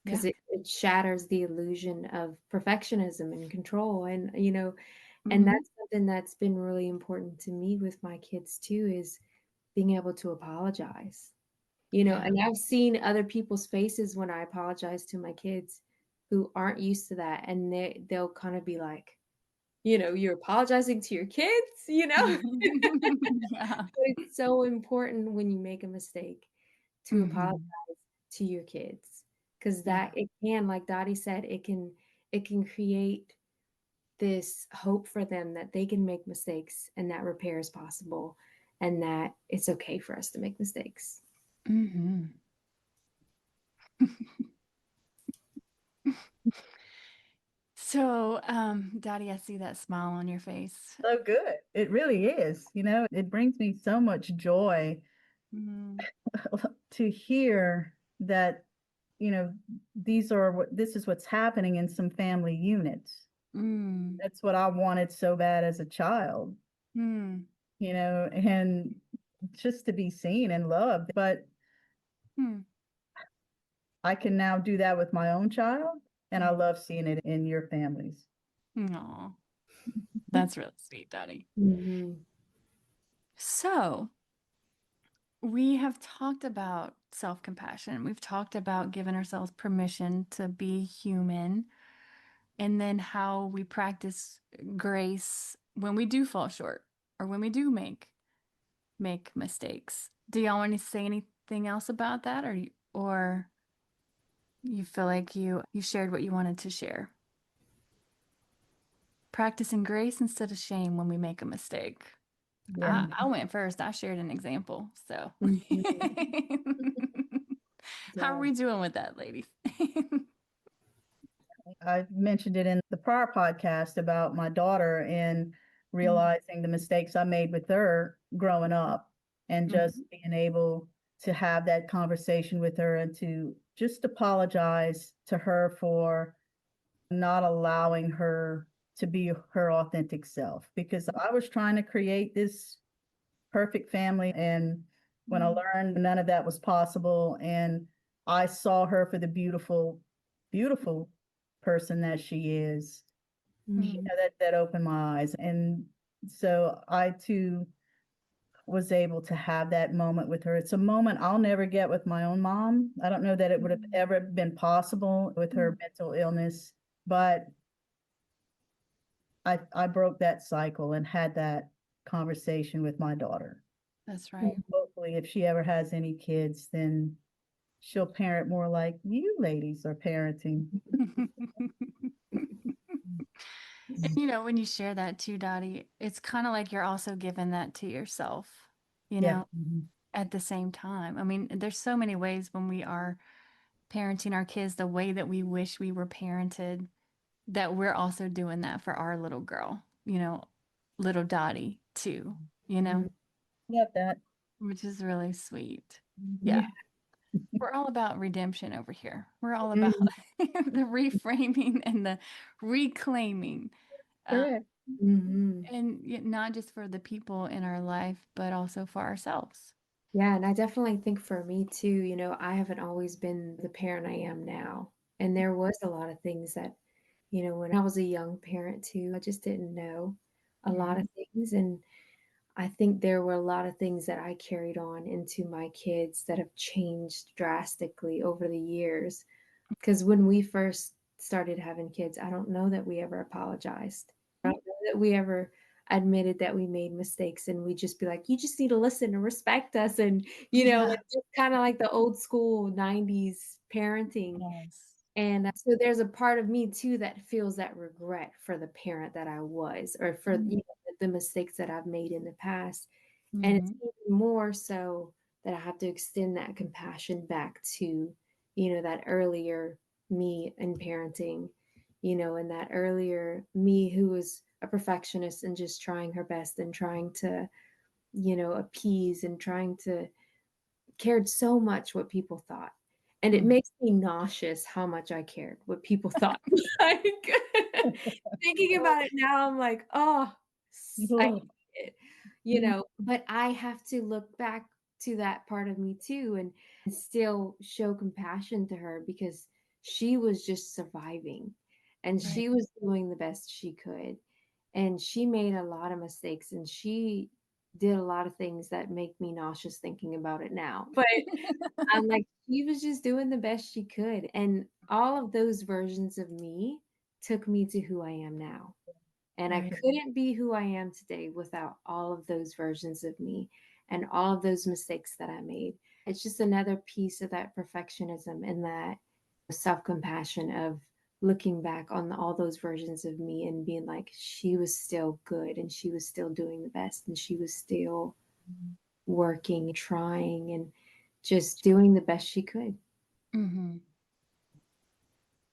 yeah. because it shatters the illusion of perfectionism and control. And Mm-hmm. that's something that's been really important to me with my kids too, is being able to apologize. Yeah. And I've seen other people's faces when I apologize to my kids who aren't used to that, and they'll kind of be like, "You're apologizing to your kids?" Yeah. But it's so important when you make a mistake to apologize Mm-hmm. to your kids, because that Yeah. it can, like Dottie said, it can create this hope for them that they can make mistakes and that repair is possible and that it's okay for us to make mistakes. Mm-hmm. So, Daddy, I see that smile on your face. So good. It really is. You know, it brings me so much joy Mm, to hear that, you know, this is what's happening in some family units. mm, That's what I wanted so bad as a child, mm, and just to be seen and loved. But mm. I can now do that with my own child, and I Mm. love seeing it in your families. Aw, that's really sweet, Daddy. Hmm. So, we have talked about self-compassion. We've talked about giving ourselves permission to be human, and then how we practice grace when we do fall short or when we do make mistakes. Do y'all want to say anything else about that, or you feel like you shared what you wanted to share? Practicing grace instead of shame when we make a mistake. Yeah. I went first. I shared an example. So, Hmm. how are Yeah. we doing with that, ladies? I mentioned it in the prior podcast about my daughter and Mm, realizing the mistakes I made with her growing up and just mhm, being able to have that conversation with her and to just apologize to her for not allowing her to be her authentic self because I was trying to create this perfect family. And when I mm, learned none of that was possible, and I saw her for the beautiful, beautiful person that she is, Mm. mm, that opened my eyes. And so I too was able to have that moment with her. It's a moment I'll never get with my own mom. I don't know that it would have ever been possible with her mental illness, but I broke that cycle and had that conversation with my daughter. That's And right. hopefully, if she ever has any kids, then she'll parent more like you ladies are parenting. When you share that too, Dottie, it's kind of like you're also giving that to yourself, you Yeah. know, at the same time. I mean, there's so many ways when we are parenting our kids the way that we wish we were parented, that we're also doing that for our little girl, little Dottie too, Mhm. Love that. which is really sweet. Yeah. Yeah. We're all about redemption over here. We're all about Mhm. the reframing and the reclaiming. Uh, Correct. Mhm. and not just for the people in our life, but also for ourselves. Yeah, and I definitely think for me too, I haven't always been the parent I am now. And there was a lot of things that, when I was a young parent too, I just didn't know a lot Mhm. of things. And I think there were a lot of things that I carried on into my kids that have changed drastically over the years. Because when we first started having kids, I don't know that we ever apologized. I don't know that we ever admitted that we made mistakes, and we just be like, you just need to listen and respect us. And, Yeah. like just kind of like the old school 90s parenting. Yes. And so there's a part of me too that feels that regret for the parent that I was, or for the mistakes that I've made in the past. And it's Mm-hmm. even more so that I have to extend that compassion back to, that earlier me in parenting, and that earlier me who was a perfectionist and just trying her best and trying to, appease and trying to cared so much what people thought. And it Mm-hmm. makes me nauseous how much I cared what people thought. Like, thinking about it now, I'm like, oh, I hate Oh, it, but I have to look back to that part of me too and still show compassion to her because she was just surviving and Right. she was doing the best she could. And she made a lot of mistakes and she did a lot of things that make me nauseous thinking about it now. But I'm like, she was just doing the best she could. And all of those versions of me took me to who I am now. And I Right. couldn't be who I am today without all of those versions of me and all of those mistakes that I made. It's just another piece of that perfectionism and that self compassion of looking back on all those versions of me and being like, she was still good and she was still doing the best and she was still working, trying, and just doing the best she could. Mm-hmm.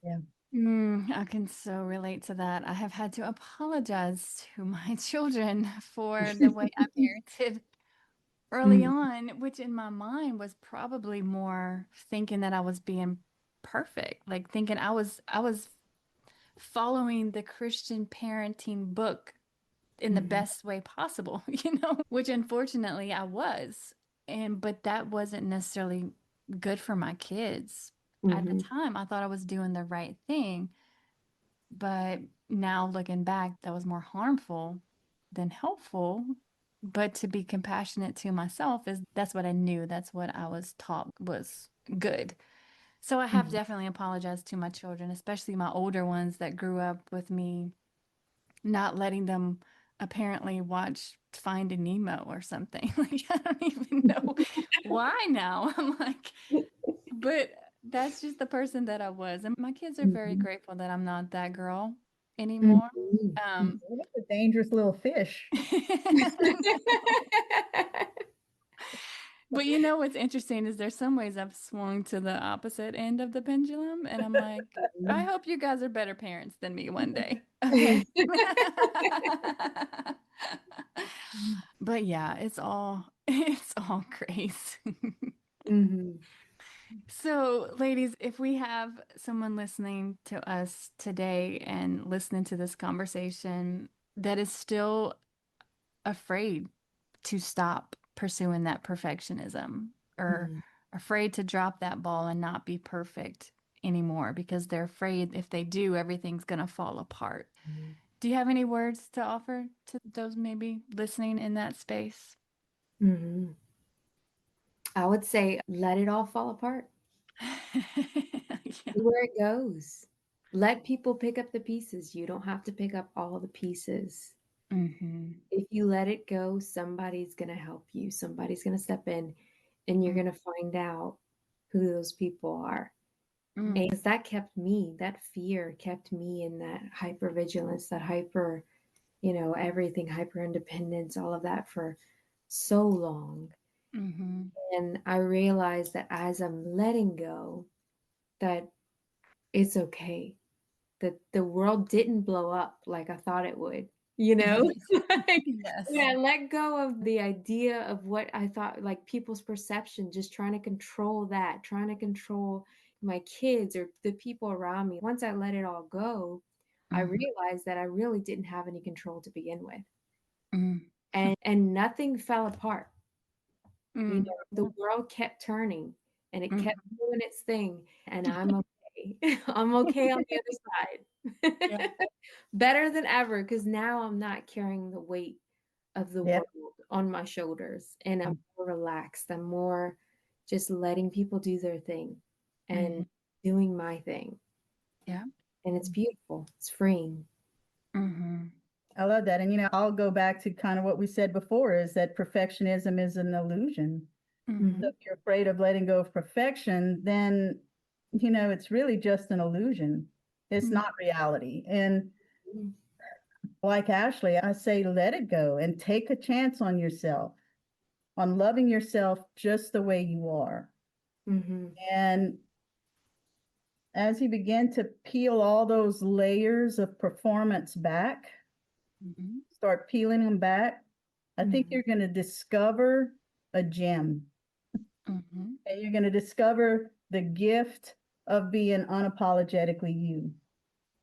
yeah. I can so relate to that. I have had to apologize to my children for the way I parented early Mm, on, which in my mind was probably more thinking that I was being perfect, like thinking I was following the Christian parenting book in the mhm, best way possible, which unfortunately I was. But that wasn't necessarily good for my kids. At the mhm, time, I thought I was doing the right thing, but now looking back, that was more harmful than helpful. But to be compassionate to myself is that's what I knew. That's what I was taught was good. So I have mhm. definitely apologized to my children, especially my older ones that grew up with me, not letting them apparently watch Finding Nemo or something. Like, I don't even know why now. I'm like, but that's just the person that I was. And my kids are very Mhm, grateful that I'm not that girl anymore. mhm, Um, mhm. Well, that's a dangerous little fish. but what's interesting is there's some ways I've swung to the opposite end of the pendulum, and I'm like, I hope you guys are better parents than me one day. Okay. But yeah, it's all grace. Mhm, So, ladies, if we have someone listening to us today and listening to this conversation that is still afraid to stop pursuing that perfectionism or mhm, afraid to drop that ball and not be perfect anymore because they're afraid if they do, everything's going to fall apart. mhm. Do you have any words to offer to those maybe listening in that space? Mhm. I would say let it all fall apart. Yeah. See where it goes. Let people pick up the pieces. You don't have to pick up all the pieces. Mm-hmm. If you let it go, somebody's going to help you. Somebody's going to step in and you're going to find out who those people are. Mm-hmm. And that kept me, that fear kept me in that hypervigilance, that hyper, everything, hyper independence, all of that for so long. Mm-hmm. And I realized that as I'm letting go, that it's okay. That the world didn't blow up like I thought it would, you know? Like, when Yes. I let go of the idea of what I thought, like people's perception, just trying to control that, trying to control my kids or the people around me. Once I let it all go, I Mm-hmm. realized that I really didn't have any control to begin with. Mm-hmm. And nothing fell apart. You Mm-hmm. know, the world kept turning and it kept Mm-hmm. doing its thing, and I'm okay. I'm okay on the other Yeah. side. Better than ever because now I'm not carrying the weight of the Yeah. world on my shoulders and I'm more relaxed. I'm more just letting people do their thing Mm-hmm. and doing my thing. Yeah. And it's beautiful. It's freeing. Mm-hmm. I love that. And, I'll go back to kind of what we said before is that perfectionism is an illusion. So Mm-hmm. Mhm. if you're afraid of letting go of perfection, then, it's really just an illusion. It's not reality. And Mhm. like Ashley, I say let it go and take a chance on yourself, on loving yourself just the way you are. Mhm. And as you begin to peel all those layers of performance back, Mm-hmm. start peeling them back, I think Mhm. you're going to discover a gem, Mm-hmm. and you're going to discover the gift of being unapologetically you.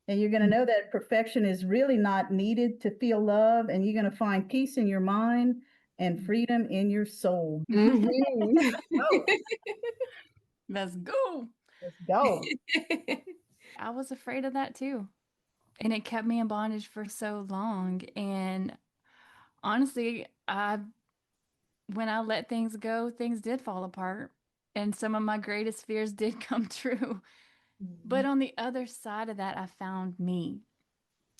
And you're going to know that perfection is really not needed to feel love, and you're going to find peace in your mind and freedom in your soul. Mhm. Oh, Let's go. let's go. I was afraid of that too. And it kept me in bondage for so long. And honestly, when I let things go, things did fall apart. And some of my greatest fears did come true. But Mhm. on the other side of that, I found me.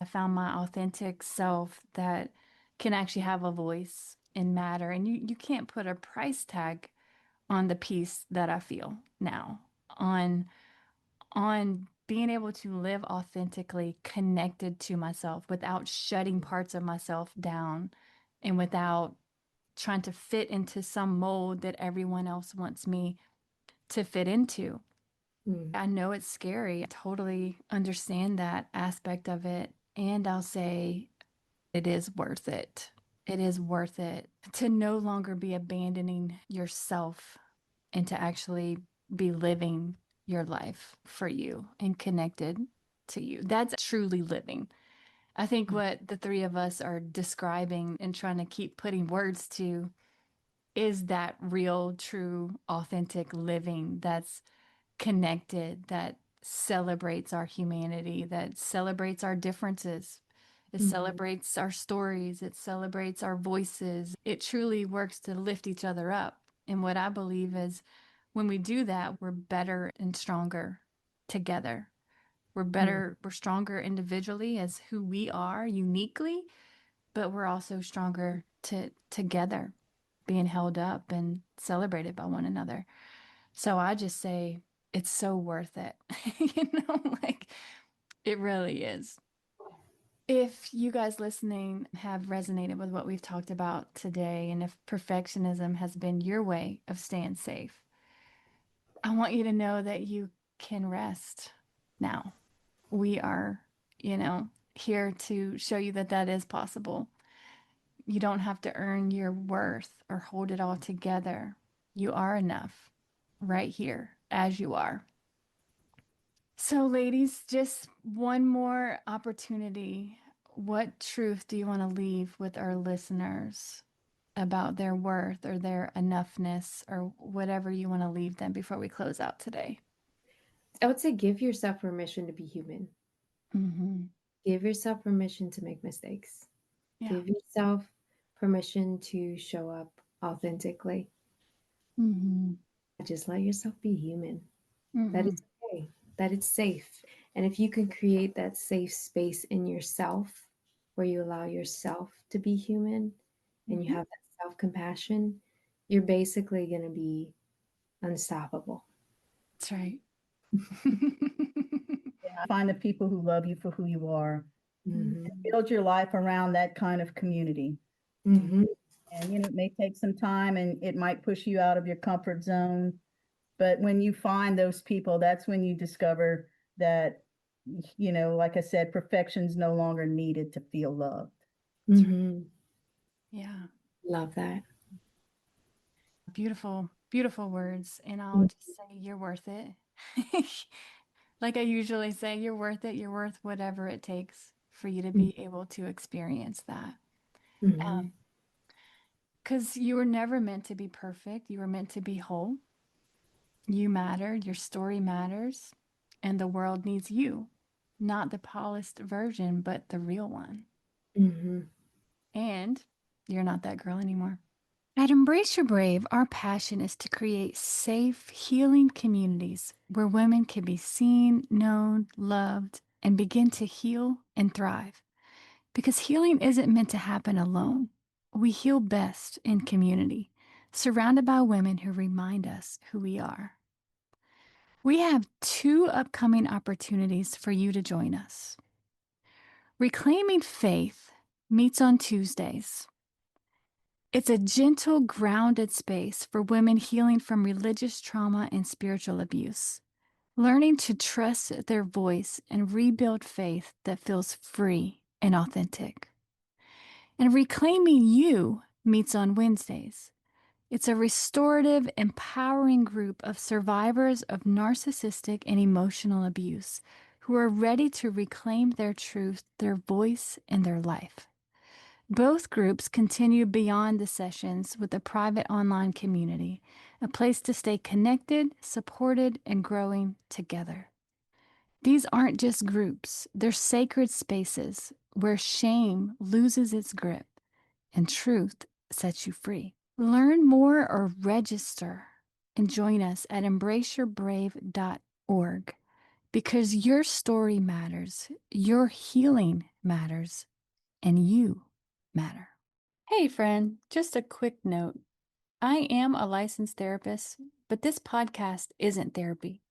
I found my authentic self that can actually have a voice and matter. And you can't put a price tag on the peace that I feel now, on being able to live authentically connected to myself without shutting parts of myself down and without trying to fit into some mold that everyone else wants me to fit into. Mhm. I know it's scary. I totally understand that aspect of it. And I'll say it is worth it. It is worth it to no longer be abandoning yourself and to actually be living your life for you and connected to you. That's truly living. I think what the three of us are describing and trying to keep putting words to is that real, true, authentic living that's connected, that celebrates our humanity, that celebrates our differences. It Mhm. celebrates our stories. It celebrates our voices. It truly works to lift each other up. And what I believe is when we do that, we're better and stronger together. We're Mhm. better, we're stronger individually as who we are uniquely, but we're also stronger together, being held up and celebrated by one another. So I just say it's so worth it. Like it really is. If you guys listening have resonated with what we've talked about today, and if perfectionism has been your way of staying safe, I want you to know that you can rest now. We are, here to show you that that is possible. You don't have to earn your worth or hold it all together. You are enough right here as you are. So, ladies, just one more opportunity. What truth do you want to leave with our listeners about their worth or their enoughness or whatever you want to leave them before we close out today? I would say give yourself permission to be human. Mm-hmm. Give yourself permission to make mistakes. Yeah. Give yourself permission to show up authentically. Mm-hmm. Just let yourself be human. That Mm-hmm. it's okay, that it's safe. And if you can create that safe space in yourself where you allow yourself to be human and you Mm-hmm. have that self compassion, you're basically going to be unstoppable. That's right. Yeah, find the people who love you for who you are. Hmm. Build your life around that kind of community. Hmm. And, it may take some time and it might push you out of your comfort zone. But when you find those people, that's when you discover that, like I said, perfection's no longer needed to feel loved. Hmm. Yeah. Love that. Beautiful, beautiful words. And I'll just say you're worth it. Like I usually say, you're worth it. You're worth whatever it takes for you to be able to experience that. Hmm. Because you were never meant to be perfect. You were meant to be whole. You matter. Your story matters. And the world needs you. Not the polished version, but the real one. Hmm. And you're not that girl anymore. At Embrace Your Brave, our passion is to create safe, healing communities where women can be seen, known, loved, and begin to heal and thrive. Because healing isn't meant to happen alone. We heal best in community, surrounded by women who remind us who we are. We have 2 upcoming opportunities for you to join us. Reclaiming Faith meets on Tuesdays. It's a gentle, grounded space for women healing from religious trauma and spiritual abuse, learning to trust their voice and rebuild faith that feels free and authentic. And Reclaiming You meets on Wednesdays. It's a restorative, empowering group of survivors of narcissistic and emotional abuse who are ready to reclaim their truth, their voice, and their life. Both groups continue beyond the sessions with a private online community, a place to stay connected, supported, and growing together. These aren't just groups, they're sacred spaces where shame loses its grip and truth sets you free. Learn more or register and join us at embraceyourbrave.org because your story matters, your healing matters, and you matter. Hey, friend, just a quick note. I am a licensed therapist, but this podcast isn't therapy.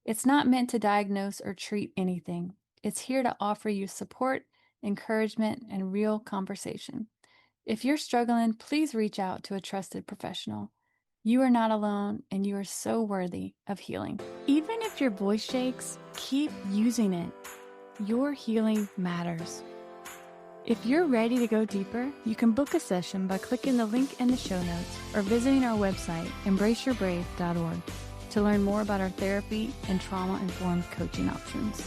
It's not meant to diagnose or treat anything. It's here to offer you support, encouragement, and real conversation. If you're struggling, please reach out to a trusted professional. You are not alone, and you are so worthy of healing. Even if your voice shakes, keep using it. Your healing matters. If you're ready to go deeper, you can book a session by clicking the link in the show notes or visiting our website, embraceyourbrave.org, to learn more about our therapy and trauma-informed coaching options.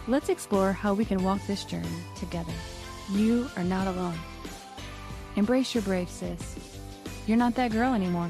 Let's explore how we can walk this journey together. You are not alone. Embrace your brave, sis. You're not that girl anymore.